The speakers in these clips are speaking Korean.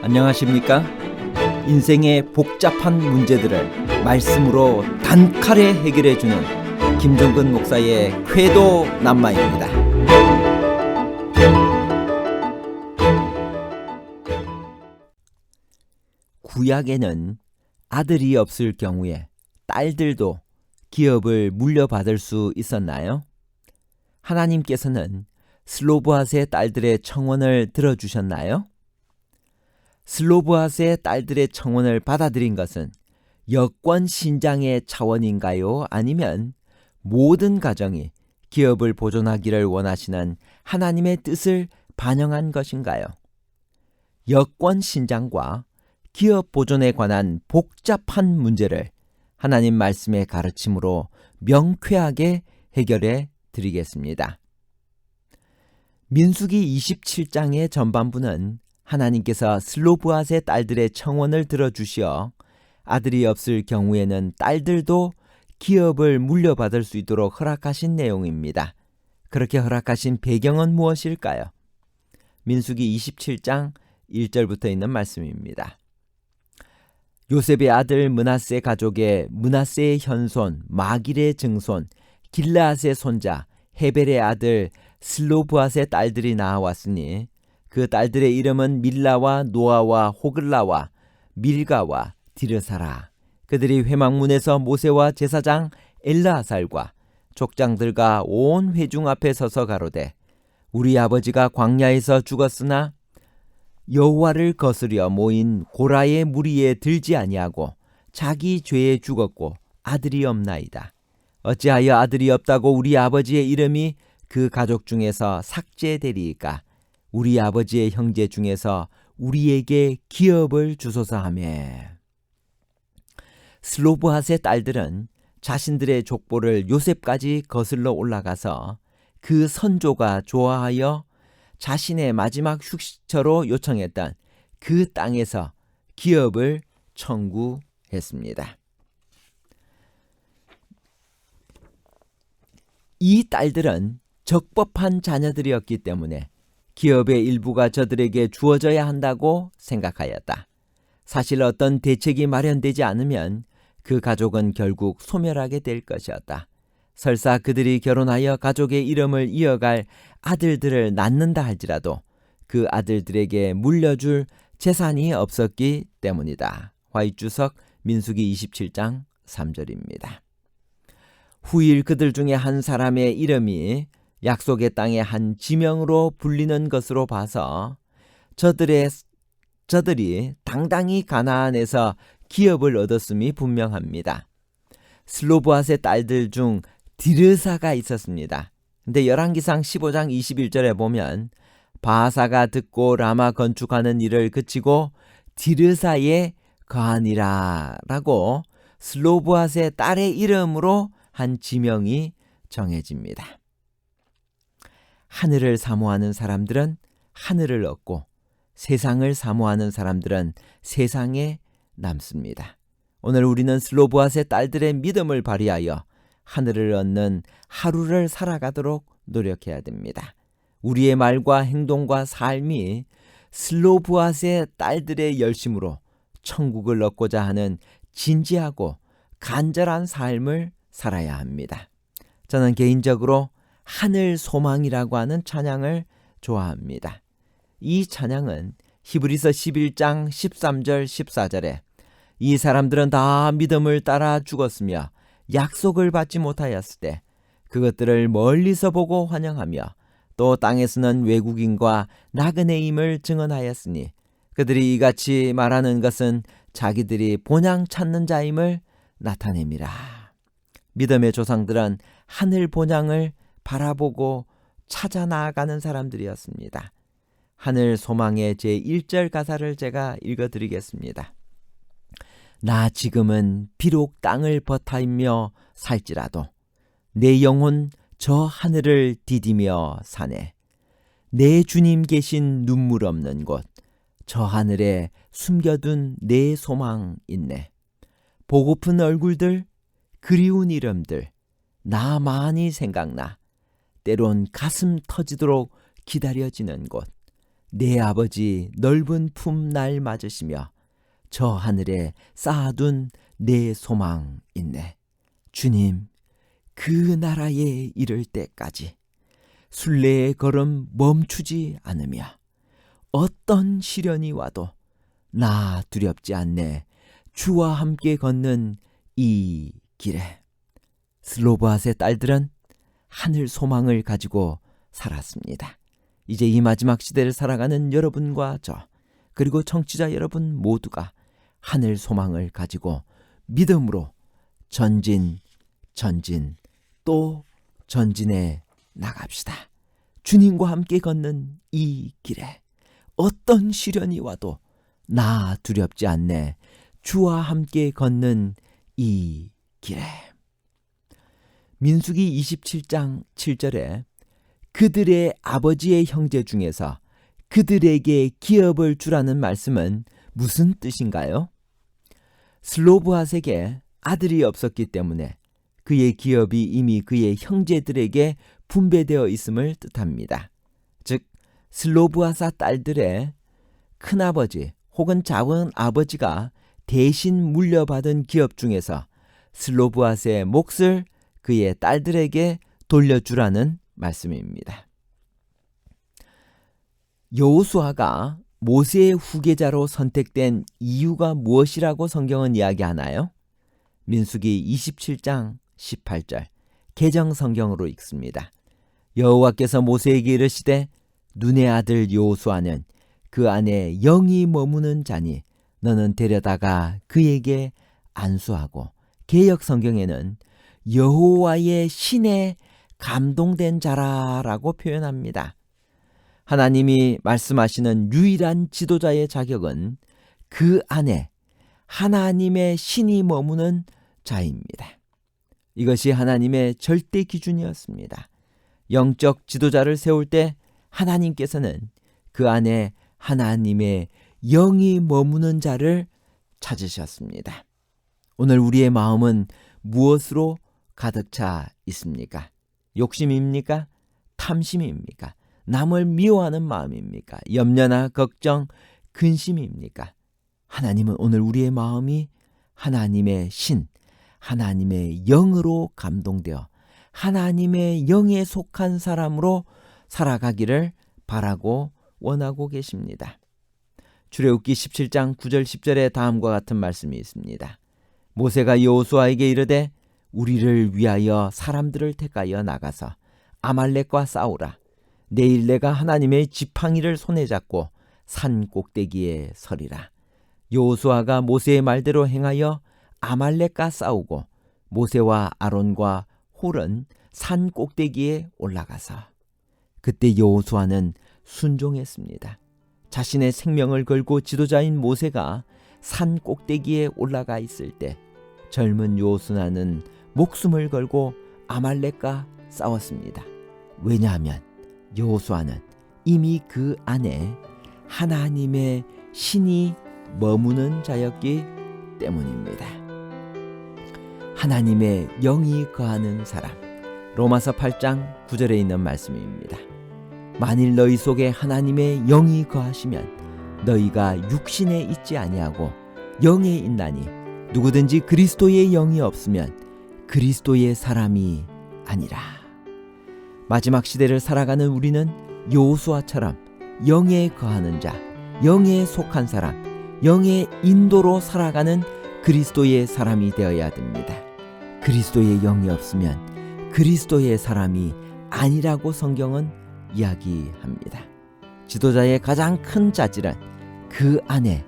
안녕하십니까? 인생의 복잡한 문제들을 말씀으로 단칼에 해결해주는 김종근 목사의 쾌도 남마입니다. 구약에는 아들이 없을 경우에 딸들도 기업을 물려받을 수 있었나요? 하나님께서는 슬로브핫의 딸들의 청혼을 들어주셨나요? 슬로브핫의 딸들의 청혼을 받아들인 것은 여권 신장의 차원인가요? 아니면 모든 가정이 기업을 보존하기를 원하시는 하나님의 뜻을 반영한 것인가요? 여권 신장과 기업 보존에 관한 복잡한 문제를 하나님 말씀의 가르침으로 명쾌하게 해결해 드리겠습니다. 민수기 27장의 전반부는 하나님께서 슬로브핫의 딸들의 청혼을 들어주시어 아들이 없을 경우에는 딸들도 기업을 물려받을 수 있도록 허락하신 내용입니다. 그렇게 허락하신 배경은 무엇일까요? 민수기 27장 1절부터 있는 말씀입니다. 요셉의 아들 므낫세 가족의 므낫세의 현손 마길의 증손 길르앗의 손자 헤벨의 아들 슬로브핫의 딸들이 나아왔으니 그 딸들의 이름은 밀라와 노아와 호글라와 밀가와 디르사라. 그들이 회막문에서 모세와 제사장 엘르아살과 족장들과 온 회중 앞에 서서 가로되 우리 아버지가 광야에서 죽었으나 여호와를 거스려 모인 고라의 무리에 들지 아니하고 자기 죄에 죽었고 아들이 없나이다. 어찌하여 아들이 없다고 우리 아버지의 이름이 그 가족 중에서 삭제되리이까? 우리 아버지의 형제 중에서 우리에게 기업을 주소서 하매. 슬로브핫의 딸들은 자신들의 족보를 요셉까지 거슬러 올라가서 그 선조가 좋아하여 자신의 마지막 휴식처로 요청했던 그 땅에서 기업을 청구했습니다. 이 딸들은 적법한 자녀들이었기 때문에 기업의 일부가 저들에게 주어져야 한다고 생각하였다. 사실 어떤 대책이 마련되지 않으면 그 가족은 결국 소멸하게 될 것이었다. 설사 그들이 결혼하여 가족의 이름을 이어갈 아들들을 낳는다 할지라도 그 아들들에게 물려줄 재산이 없었기 때문이다. 화이주석 민수기 27장 3절입니다. 후일 그들 중에 한 사람의 이름이 약속의 땅의 한 지명으로 불리는 것으로 봐서 저들이 당당히 가나안에서 기업을 얻었음이 분명합니다. 슬로브핫의 딸들 중 디르사가 있었습니다. 근데 열왕기상 15장 21절에 보면 바사가 듣고 라마 건축하는 일을 그치고 디르사에 거하니라 라고 슬로브핫의 딸의 이름으로 한 지명이 정해집니다. 하늘을 사모하는 사람들은 하늘을 얻고 세상을 사모하는 사람들은 세상에 남습니다. 오늘 우리는 슬로브핫의 딸들의 믿음을 발휘하여 하늘을 얻는 하루를 살아가도록 노력해야 됩니다. 우리의 말과 행동과 삶이 슬로브핫의 딸들의 열심으로 천국을 얻고자 하는 진지하고 간절한 삶을 살아야 합니다. 저는 개인적으로 하늘 소망이라고 하는 찬양을 좋아합니다. 이 찬양은 히브리서 11장 13절 14절에 이 사람들은 다 믿음을 따라 죽었으며 약속을 받지 못하였을 때 그것들을 멀리서 보고 환영하며 또 땅에서는 외국인과 나그네임을 증언하였으니 그들이 이같이 말하는 것은 자기들이 본향 찾는 자임을 나타냅니다. 믿음의 조상들은 하늘 본향을 바라보고 찾아 나아가는 사람들이었습니다. 하늘 소망의 제1절 가사를 제가 읽어드리겠습니다. 나 지금은 비록 땅을 버타이며 살지라도 내 영혼 저 하늘을 디디며 사네. 내 주님 계신 눈물 없는 곳 저 하늘에 숨겨둔 내 소망 있네. 보고픈 얼굴들 그리운 이름들 나 많이 생각나. 때론 가슴 터지도록 기다려지는 곳 내 아버지 넓은 품 날 맞으시며 저 하늘에 쌓아둔 내 소망 있네. 주님, 그 나라에 이를 때까지 순례의 걸음 멈추지 않으며 어떤 시련이 와도 나 두렵지 않네. 주와 함께 걷는 이 길에. 슬로보앗의 딸들은 하늘 소망을 가지고 살았습니다. 이제 이 마지막 시대를 살아가는 여러분과 저, 그리고 청취자 여러분 모두가 하늘 소망을 가지고 믿음으로 전진, 또 전진해 나갑시다. 주님과 함께 걷는 이 길에 어떤 시련이 와도 나 두렵지 않네. 주와 함께 걷는 이 길에. 민수기 27장 7절에 그들의 아버지의 형제 중에서 그들에게 기업을 주라는 말씀은 무슨 뜻인가요? 슬로브앗에게 아들이 없었기 때문에 그의 기업이 이미 그의 형제들에게 분배되어 있음을 뜻합니다. 즉 슬로브앗 딸들의 큰아버지 혹은 작은 아버지가 대신 물려받은 기업 중에서 슬로브앗의 몫을 그의 딸들에게 돌려주라는 말씀입니다. 여호수아가 모세의 후계자로 선택된 이유가 무엇이라고 성경은 이야기하나요? 민수기 27장 18절 개정 성경으로 읽습니다. 여호와께서 모세에게 이르시되 눈의 아들 여호수아는 그 안에 영이 머무는 자니 너는 데려다가 그에게 안수하고, 개역 성경에는 여호와의 신에 감동된 자라라고 표현합니다. 하나님이 말씀하시는 유일한 지도자의 자격은 그 안에 하나님의 신이 머무는 자입니다. 이것이 하나님의 절대 기준이었습니다. 영적 지도자를 세울 때 하나님께서는 그 안에 하나님의 영이 머무는 자를 찾으셨습니다. 오늘 우리의 마음은 무엇으로 가득 차 있습니까? 욕심입니까? 탐심입니까? 남을 미워하는 마음입니까? 염려나 걱정, 근심입니까? 하나님은 오늘 우리의 마음이 하나님의 신, 하나님의 영으로 감동되어 하나님의 영에 속한 사람으로 살아가기를 바라고 원하고 계십니다. 출애굽기 17장 9절 10절에 다음과 같은 말씀이 있습니다. 모세가 여호수아에게 이르되 우리를 위하여 사람들을 택하여 나가서 아말렉과 싸우라. 내일 내가 하나님의 지팡이를 손에 잡고 산 꼭대기에 서리라. 여호수아가 모세의 말대로 행하여 아말렉과 싸우고 모세와 아론과 홀은 산 꼭대기에 올라가서, 그때 여호수아는 순종했습니다. 자신의 생명을 걸고 지도자인 모세가 산 꼭대기에 올라가 있을 때 젊은 여호수아는 목숨을 걸고 아말렉과 싸웠습니다. 왜냐하면 여호수아는 이미 그 안에 하나님의 신이 머무는 자였기 때문입니다. 하나님의 영이 거하는 사람, 로마서 8장 9절에 있는 말씀입니다. 만일 너희 속에 하나님의 영이 거하시면 너희가 육신에 있지 아니하고 영에 있나니 누구든지 그리스도의 영이 없으면 그리스도의 사람이 아니라. 마지막 시대를 살아가는 우리는 여호수아처럼 영에 거하는 자, 영에 속한 사람, 영의 인도로 살아가는 그리스도의 사람이 되어야 됩니다. 그리스도의 영이 없으면 그리스도의 사람이 아니라고 성경은 이야기합니다. 지도자의 가장 큰 자질은 그 안에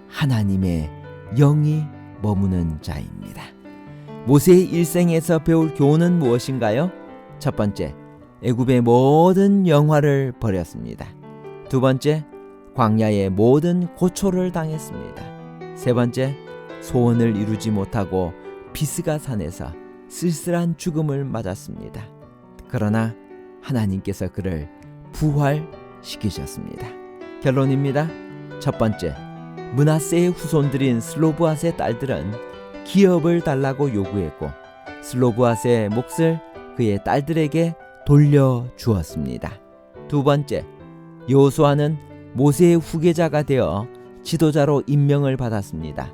하나님의 영이 머무는 자입니다. 모세의 일생에서 배울 교훈은 무엇인가요? 첫 번째, 애굽의 모든 영화를 버렸습니다. 두 번째, 광야의 모든 고초를 당했습니다. 세 번째, 소원을 이루지 못하고 비스가 산에서 쓸쓸한 죽음을 맞았습니다. 그러나 하나님께서 그를 부활시키셨습니다. 결론입니다. 첫 번째, 므낫세의 후손들인 슬로브앗의 딸들은 기업을 달라고 요구했고 슬로브앗의 몫을 그의 딸들에게 돌려주었습니다. 두 번째, 여호수아는 모세의 후계자가 되어 지도자로 임명을 받았습니다.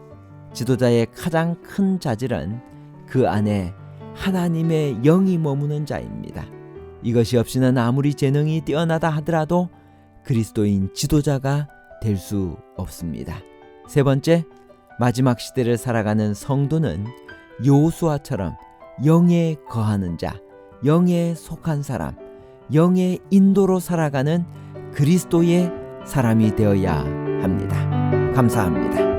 지도자의 가장 큰 자질은 그 안에 하나님의 영이 머무는 자입니다. 이것이 없이는 아무리 재능이 뛰어나다 하더라도 그리스도인 지도자가 될 수 없습니다. 세 번째, 마지막 시대를 살아가는 성도는 여호수아처럼 영에 거하는 자, 영에 속한 사람, 영의 인도로 살아가는 그리스도의 사람이 되어야 합니다. 감사합니다.